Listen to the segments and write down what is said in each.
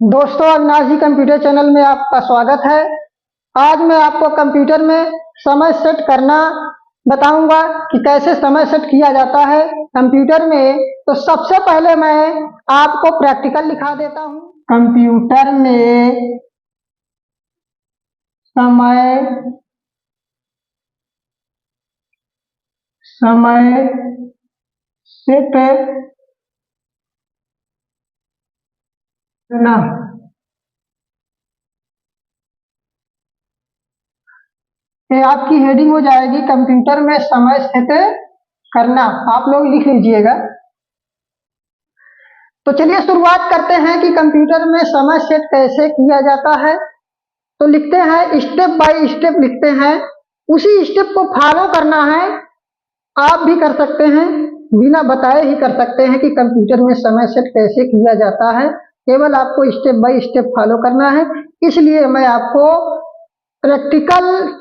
दोस्तों, अविनाश जी computer channel में आपका स्वागत है। आज मैं आपको कंप्यूटर में समय सेट करना बताऊंगा कि कैसे समय सेट किया जाता है कंप्यूटर में। तो सबसे पहले मैं आपको प्रैक्टिकल दिखा देता हूं। कंप्यूटर में समय सेट करना। ये आपकी हेडिंग हो जाएगी, कंप्यूटर में समय सेट करना। आप लोग लिख लीजिएगा। तो चलिए शुरुआत करते हैं कि कंप्यूटर में समय सेट कैसे किया जाता है। तो लिखते हैं, स्टेप बाय स्टेप लिखते हैं, उसी स्टेप को फॉलो करना है। आप भी कर सकते हैं, बिना बताए ही कर सकते हैं कि कंप्यूटर में समय सेट कैसे किया जाता है। केवल आपको स्टेप बाय स्टेप फॉलो करना है। इसलिए मैं आपको प्रैक्टिकल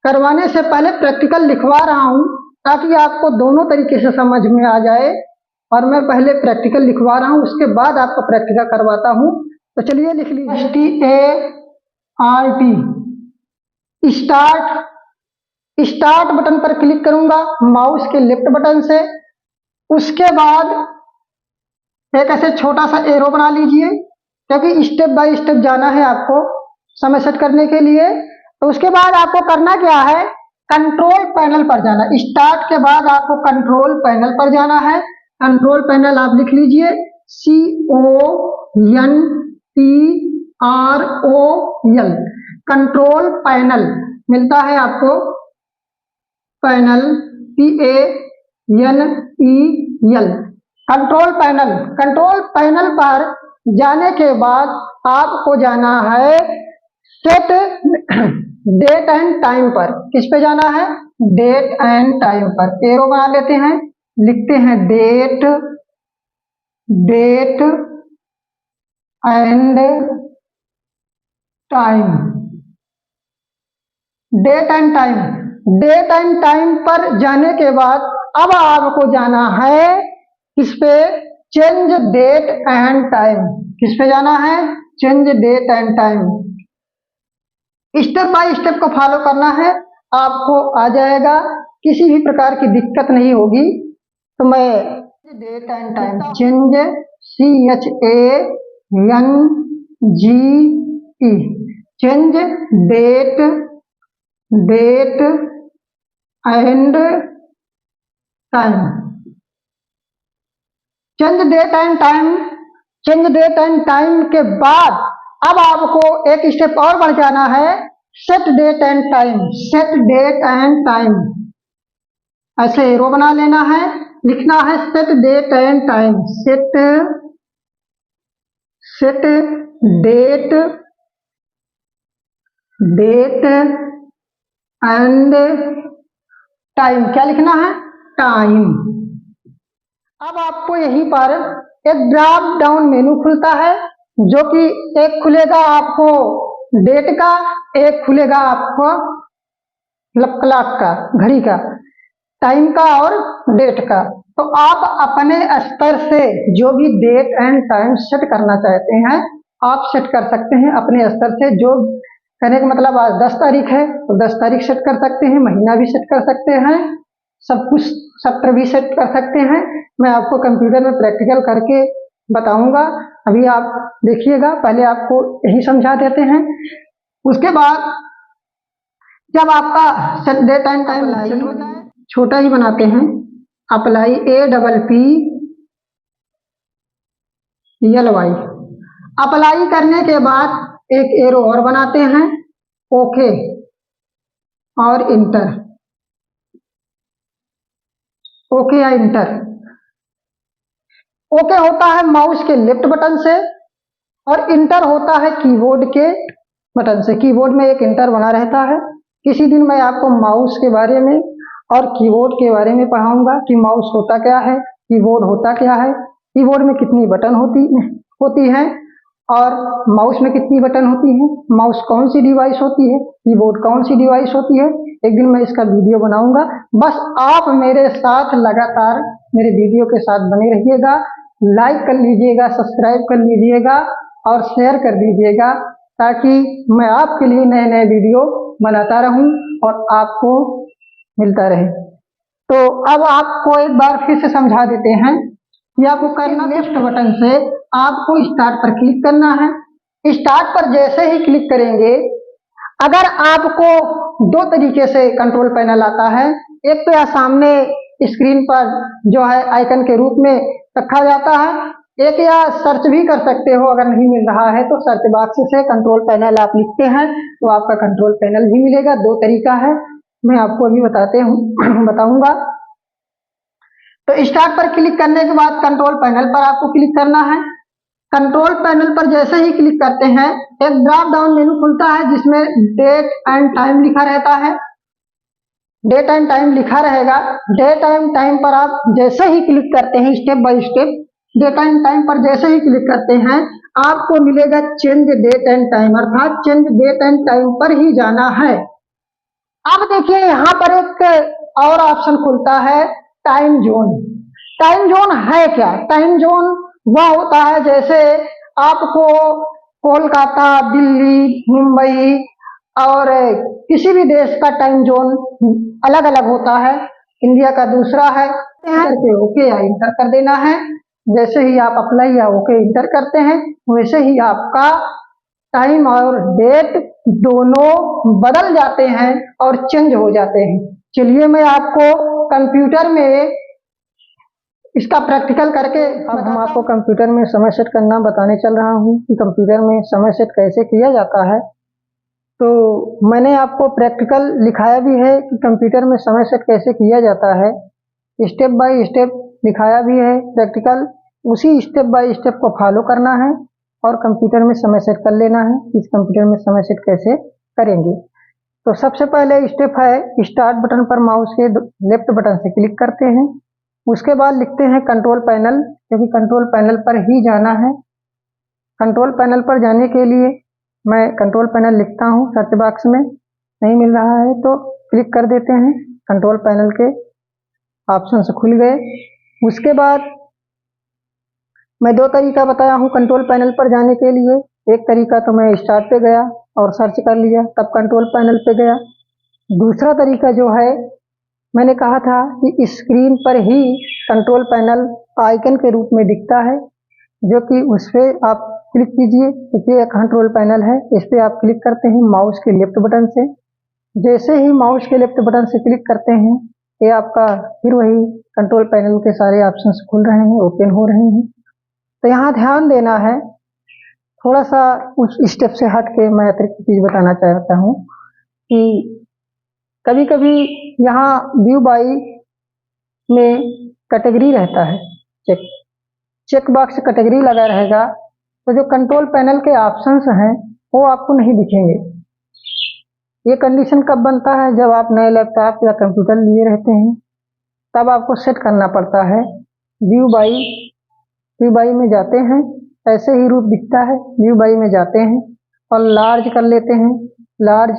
करवाने से पहले प्रैक्टिकल लिखवा रहा हूं, ताकि आपको दोनों तरीके से समझ में आ जाए। और मैं पहले प्रैक्टिकल लिखवा रहा हूं, उसके बाद आपको प्रैक्टिकल करवाता हूं। तो चलिए लिख लीजिए, START। स्टार्ट बटन पर क्लिक करूंगा माउस के लेफ्ट बटन से। उसके बाद एक ऐसे छोटा सा एरो बना लीजिए, क्योंकि स्टेप बाय स्टेप जाना है आपको समय सेट करने के लिए। तो उसके बाद आपको करना क्या है, कंट्रोल पैनल पर जाना। स्टार्ट के बाद आपको कंट्रोल पैनल पर जाना है। कंट्रोल पैनल आप लिख लीजिए, CONTROL। कंट्रोल पैनल मिलता है आपको, पैनल PANEL। कंट्रोल पैनल पर जाने के बाद आपको जाना है सेट डेट एंड टाइम पर। किस पे जाना है, डेट एंड टाइम पर। एरो बना लेते हैं, लिखते हैं date and time. Date and time पर जाने के बाद अब आपको जाना है किस पे, चेंज डेट एंड टाइम। किस पे जाना है, change date and time. Step by step को फॉलो करना है, आपको आ जाएगा, किसी भी प्रकार की दिक्कत नहीं होगी। तो मैं date and time, change CHANGE, change date and time. Change date and time के बाद अब आपको एक स्टेप और बढ़ जाना है, सेट डेट एंड टाइम। ऐसे एरो बना लेना है, लिखना है set date and time. Set date and time. क्या लिखना है, टाइम। अब आपको यहीं पर एक ड्रॉप डाउन मेनू खुलता है, जो कि एक खुलेगा आपको डेट का, एक खुलेगा आपको क्लॉक का, घड़ी का, टाइम का और डेट का। तो आप अपने स्तर से जो भी डेट एंड टाइम सेट करना चाहते हैं आप सेट कर सकते हैं अपने स्तर से। जो कहने का मतलब, आज 10 तारीख है तो 10 तारीख सेट कर सकते हैं, महीना भी सेट कर सकते हैं, सब कुछ सत्र भी सेट कर सकते हैं। मैं आपको कंप्यूटर में प्रैक्टिकल करके बताऊंगा, अभी आप देखिएगा। पहले आपको यही समझा देते हैं, उसके बाद जब आपका सेट डेट एंड टाइम छोटा ही बनाते हैं, अप्लाई APPLY। अप्लाई करने के बाद एक एरो और बनाते हैं, ओके और इंटर। ओके या इंटर। ओके होता है माउस के लेफ्ट बटन से और इंटर होता है कीबोर्ड के बटन से। कीबोर्ड में एक इंटर बना रहता है। किसी दिन मैं आपको माउस के बारे में और कीबोर्ड के बारे में पढ़ाऊंगा कि माउस होता क्या है, कीबोर्ड होता क्या है, कीबोर्ड में कितनी बटन होती है और माउस में कितनी बटन होती है, माउस कौन सी डिवाइस होती है, कीबोर्ड कौन सी डिवाइस होती है। एक दिन मैं इसका वीडियो बनाऊंगा। बस आप मेरे साथ लगातार मेरे वीडियो के साथ बने रहिएगा, लाइक कर लीजिएगा, सब्सक्राइब कर लीजिएगा और शेयर कर दीजिएगा, ताकि मैं आपके लिए नए नए वीडियो बनाता रहूं और आपको मिलता रहे। तो अब आपको एक बार फिर से समझा देते हैं कि आपको करना, लेफ्ट बटन से आपको स्टार्ट पर क्लिक करना है। स्टार्ट पर जैसे ही क्लिक करेंगे, अगर आपको दो तरीके से कंट्रोल पैनल आता है। एक तो यहाँ सामने स्क्रीन पर जो है आइकन के रूप में रखा जाता है, एक या सर्च भी कर सकते हो। अगर नहीं मिल रहा है तो सर्च बॉक्स से कंट्रोल पैनल आप लिखते हैं तो आपका कंट्रोल पैनल भी मिलेगा। दो तरीका है, मैं आपको अभी बताऊंगा। तो स्टार्ट पर क्लिक करने के बाद कंट्रोल पैनल पर आपको क्लिक करना है। कंट्रोल पैनल पर जैसे ही क्लिक करते हैं, एक ड्रॉप डाउन मेनू खुलता है जिसमें डेट एंड टाइम लिखा रहता है। डेट एंड टाइम लिखा रहेगा। डेट एंड टाइम पर आप जैसे ही क्लिक करते हैं, step by step date and time पर जैसे ही क्लिक करते हैं, आपको मिलेगा चेंज डेट एंड टाइम, अर्थात चेंज डेट एंड टाइम पर ही जाना है। अब देखिए यहाँ पर एक और ऑप्शन खुलता है, टाइम जोन। टाइम जोन है क्या? टाइम जोन वह होता है जैसे आपको कोलकाता, दिल्ली, मुंबई और किसी भी देश का टाइम जोन अलग अलग होता है। इंडिया का दूसरा है। ओके या इंटर कर देना है। जैसे ही आप अप्लाई या ओके इंटर करते हैं, वैसे ही आपका टाइम और डेट दोनों बदल जाते हैं और चेंज हो जाते हैं। चलिए मैं आपको कंप्यूटर में इसका प्रैक्टिकल करके, अब हम आपको कंप्यूटर में समय सेट करना बताने चल रहा हूँ कि कंप्यूटर में समय सेट कैसे किया जाता है। तो मैंने आपको प्रैक्टिकल लिखाया भी है कि कंप्यूटर में समय सेट कैसे किया जाता है। स्टेप बाय स्टेप लिखाया भी है प्रैक्टिकल। उसी स्टेप बाय स्टेप को फॉलो करना है और कंप्यूटर में समय सेट कर लेना है। इस कंप्यूटर में समय सेट कैसे करेंगे, तो सबसे पहले स्टेप है, स्टार्ट बटन पर माउस के लेफ्ट बटन से क्लिक करते हैं। उसके बाद लिखते हैं कंट्रोल पैनल, क्योंकि कंट्रोल पैनल पर ही जाना है। कंट्रोल पैनल पर जाने के लिए मैं कंट्रोल पैनल लिखता हूँ। सर्च बॉक्स में नहीं मिल रहा है तो क्लिक कर देते हैं, कंट्रोल पैनल के ऑप्शन से खुल गए। उसके बाद मैं दो तरीका बताया हूँ कंट्रोल पैनल पर जाने के लिए। एक तरीका तो मैं स्टार्ट पे गया और सर्च कर लिया, तब कंट्रोल पैनल पे गया। दूसरा तरीका जो है, मैंने कहा था कि स्क्रीन पर ही कंट्रोल पैनल आइकन के रूप में दिखता है, जो कि उस पर आप क्लिक कीजिए। देखिए कंट्रोल पैनल है, इस पर आप क्लिक करते हैं माउस के लेफ्ट बटन से। जैसे ही माउस के लेफ्ट बटन से क्लिक करते हैं, ये आपका फिर वही कंट्रोल पैनल के सारे ऑप्शंस खुल रहे हैं, ओपन हो रहे हैं। तो यहाँ ध्यान देना है, थोड़ा सा उस स्टेप से हट के मैं अतिरिक्त चीज बताना चाहता हूँ कि कभी कभी यहाँ व्यू बाय में कैटेगरी रहता है, चेक बॉक्स कैटेगरी लगा रहेगा, तो जो कंट्रोल पैनल के ऑप्शंस हैं वो आपको नहीं दिखेंगे। ये कंडीशन कब बनता है? जब आप नए लैपटॉप या कंप्यूटर लिए रहते हैं, तब आपको सेट करना पड़ता है। व्यू बाय में जाते हैं, ऐसे ही रूप दिखता है। व्यू बाय में जाते हैं और लार्ज कर लेते हैं, लार्ज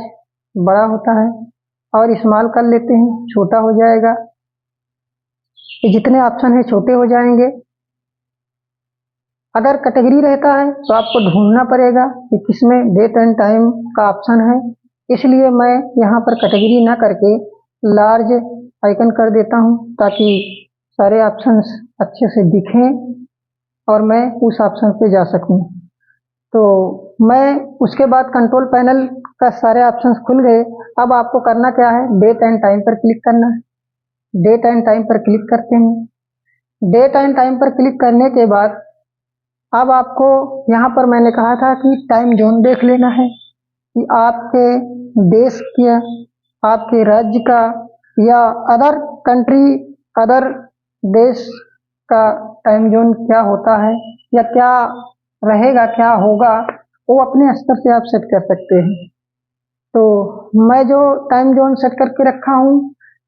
बड़ा होता है, और स्मॉल कर लेते हैं, छोटा हो जाएगा। ये जितने ऑप्शन है छोटे हो जाएंगे। अगर कैटेगरी रहता है तो आपको ढूंढना पड़ेगा कि किसमें डेट एंड टाइम का ऑप्शन है। इसलिए मैं यहाँ पर कैटेगरी ना करके लार्ज आइकन कर देता हूँ, ताकि सारे ऑप्शंस अच्छे से दिखें और मैं उस ऑप्शन पे जा सकूं। तो मैं उसके बाद कंट्रोल पैनल का सारे ऑप्शंस खुल गए। अब आपको करना क्या है, डेट एंड टाइम पर क्लिक करना है। डेट एंड टाइम पर क्लिक करते हैं। डेट एंड टाइम पर क्लिक करने के बाद अब आपको यहाँ पर मैंने कहा था कि टाइम जोन देख लेना है कि आपके देश के, आपके राज्य का या अदर कंट्री, अदर देश का टाइम जोन क्या होता है या क्या रहेगा, क्या होगा, वो अपने स्तर से आप सेट कर सकते हैं। तो मैं जो टाइम जोन सेट करके रखा हूँ,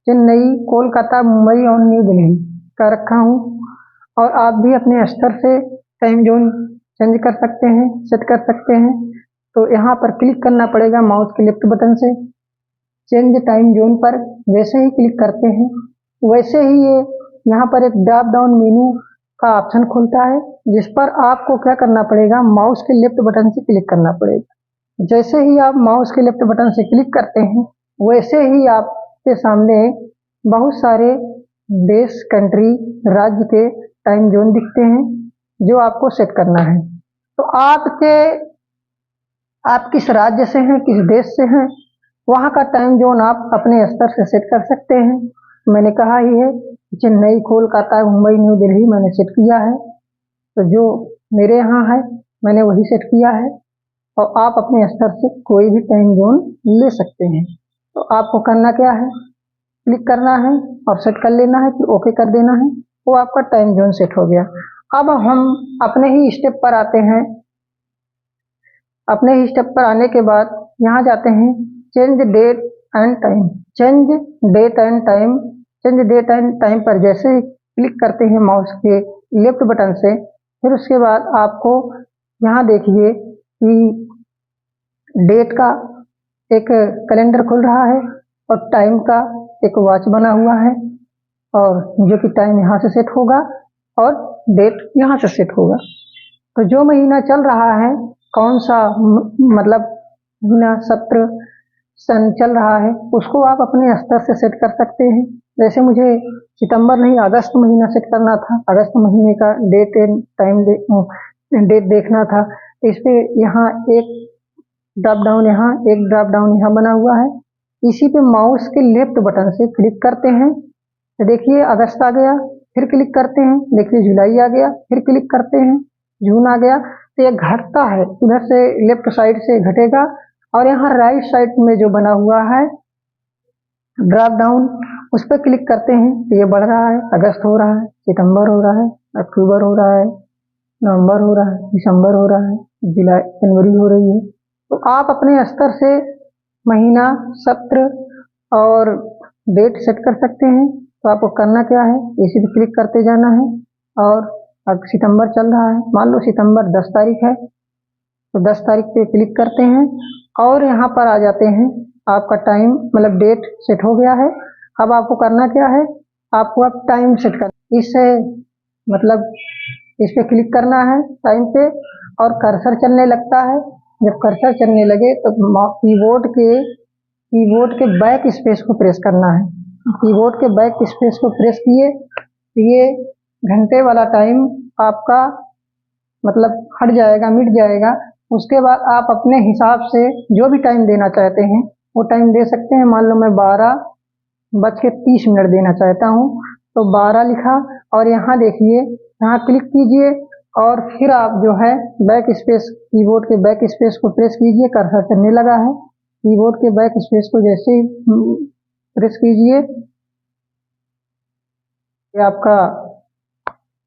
चेन्नई, कोलकाता, मुंबई और न्यू दिल्ली का रखा हूँ, और आप भी अपने स्तर से टाइम जोन चेंज कर सकते हैं, सेट कर सकते हैं। तो यहाँ पर क्लिक करना पड़ेगा माउस के लेफ्ट बटन से, चेंज टाइम जोन पर जैसे ही क्लिक करते हैं, वैसे ही ये यहाँ पर एक ड्रॉप डाउन मेनू का ऑप्शन खुलता है, जिस पर आपको क्या करना पड़ेगा, माउस के लेफ्ट बटन से क्लिक करना पड़ेगा। जैसे ही आप माउस के लेफ्ट बटन से क्लिक करते हैं, वैसे ही आपके सामने बहुत सारे देश, कंट्री, राज्य के टाइम जोन दिखते हैं जो आपको सेट करना है। तो आप किस राज्य से हैं, किस देश से हैं, वहाँ का टाइम जोन आप अपने स्तर से सेट कर सकते हैं। मैंने कहा ही है, चेन्नई, कोलकाता, मुंबई, न्यू दिल्ली मैंने सेट किया है। तो जो मेरे यहाँ है मैंने वही सेट किया है, और आप अपने स्तर से कोई भी टाइम जोन ले सकते हैं। तो आपको करना क्या है, क्लिक करना है और सेट कर लेना है, फिर ओके कर देना है, वो आपका टाइम जोन सेट हो गया। अब हम अपने ही स्टेप पर आते हैं। अपने ही स्टेप पर आने के बाद यहाँ जाते हैं change date and time. Change date and time, change date and time पर जैसे ही क्लिक करते हैं माउस के लेफ्ट बटन से, फिर उसके बाद आपको यहाँ देखिए कि डेट का एक कैलेंडर खुल रहा है और टाइम का एक वॉच बना हुआ है, और जो कि टाइम यहाँ से सेट होगा और डेट यहाँ से सेट होगा। तो जो महीना चल रहा है, कौन सा मतलब महीना, सत्र, सन चल रहा है, उसको आप अपने स्तर से सेट कर सकते हैं। जैसे मुझे सितंबर नहीं अगस्त महीना सेट करना था, अगस्त महीने का डेट एंड टाइम डेट देखना था, इस पे यहाँ एक ड्रॉप डाउन, यहाँ एक ड्रॉप डाउन यहाँ बना हुआ है। इसी पे माउस के लेफ्ट बटन से क्लिक करते हैं तो देखिए अगस्त आ गया, फिर क्लिक करते हैं, देखिए जुलाई आ गया, फिर क्लिक करते हैं, जून आ गया। तो ये घटता है, इधर से लेफ्ट साइड से घटेगा, और यहाँ राइट साइड में जो बना हुआ है ड्रॉप डाउन, उस पर क्लिक करते हैं तो ये बढ़ रहा है, अगस्त हो रहा है, सितंबर हो रहा है, अक्टूबर हो रहा है, नवंबर हो रहा है, दिसंबर हो रहा है, जुलाई, जनवरी हो रही है। तो आप अपने स्तर से महीना, सत्र और डेट सेट कर सकते हैं। तो आपको करना क्या है, इसी पे क्लिक करते जाना है, और अब सितंबर चल रहा है, मान लो सितंबर 10 तारीख है, तो 10 तारीख पे क्लिक करते हैं और यहाँ पर आ जाते हैं। आपका टाइम मतलब डेट सेट हो गया है। अब आपको करना क्या है, आपको अब टाइम सेट करना, इससे मतलब इस पे क्लिक करना है टाइम पे, और कर्सर चलने लगता है। जब कर्सर चलने लगे तो कीबोर्ड के बैक स्पेस को प्रेस करना है। कीबोर्ड के बैक स्पेस को प्रेस किए तो ये घंटे वाला टाइम आपका मतलब हट जाएगा, मिट जाएगा। उसके बाद आप अपने हिसाब से जो भी टाइम देना चाहते हैं वो टाइम दे सकते हैं। मान लो मैं 12:30 देना चाहता हूँ, तो 12 लिखा, और यहाँ देखिए, यहाँ क्लिक कीजिए और फिर आप जो है बैक स्पेस, कीबोर्ड के बैक स्पेस को प्रेस कीजिए। कर्सर चलने लगा है, कीबोर्ड के बैक स्पेस को जैसे ही प्रेस कीजिए, ये आपका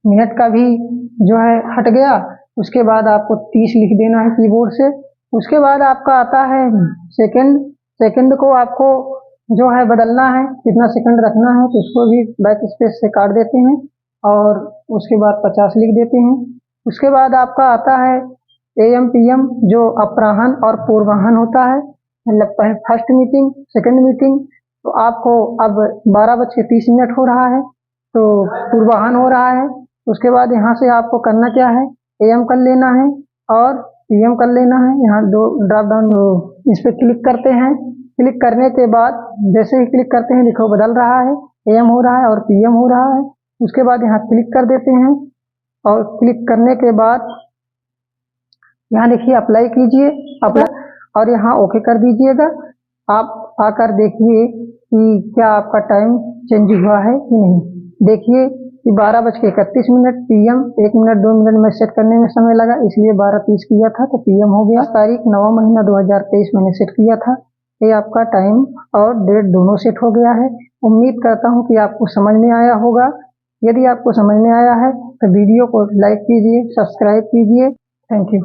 मिनट का भी जो है हट गया। उसके बाद आपको 30 लिख देना है कीबोर्ड से। उसके बाद आपका आता है सेकंड। सेकंड को आपको जो है बदलना है, कितना सेकंड रखना है, तो उसको भी बैक स्पेस से काट देते हैं और उसके बाद 50 लिख देते हैं। उसके बाद आपका आता है AM PM, जो अपराह्न और पूर्वाह्न होता है, मतलब फर्स्ट मीटिंग, सेकंड मीटिंग। तो आपको अब 12:30 हो रहा है, तो पूर्वाह्न हो रहा है। उसके बाद यहाँ से आपको करना क्या है, AM कर लेना है और PM कर लेना है। यहाँ दो ड्रॉप डाउन, इस पर क्लिक करते हैं। क्लिक करने के बाद जैसे ही क्लिक करते हैं, देखो बदल रहा है, AM हो रहा है और PM हो रहा है। उसके बाद यहाँ क्लिक कर देते हैं, और क्लिक करने के बाद यहाँ देखिए अप्लाई कीजिए, अप्लाई, और यहाँ ओके कर दीजिएगा। आप आकर देखिए कि क्या आपका टाइम चेंज हुआ है कि नहीं। देखिए कि 12:31 PM, 1 मिनट 2 मिनट में सेट करने में समय लगा, इसलिए 12:30 किया था तो PM हो गया। तारीख 9 महीना 2023 मैंने सेट किया था। ये आपका टाइम और डेट दोनों सेट हो गया है। उम्मीद करता हूँ कि आपको समझ में आया होगा। यदि आपको समझ में आया है तो वीडियो को लाइक कीजिए, सब्सक्राइब कीजिए। Thank you.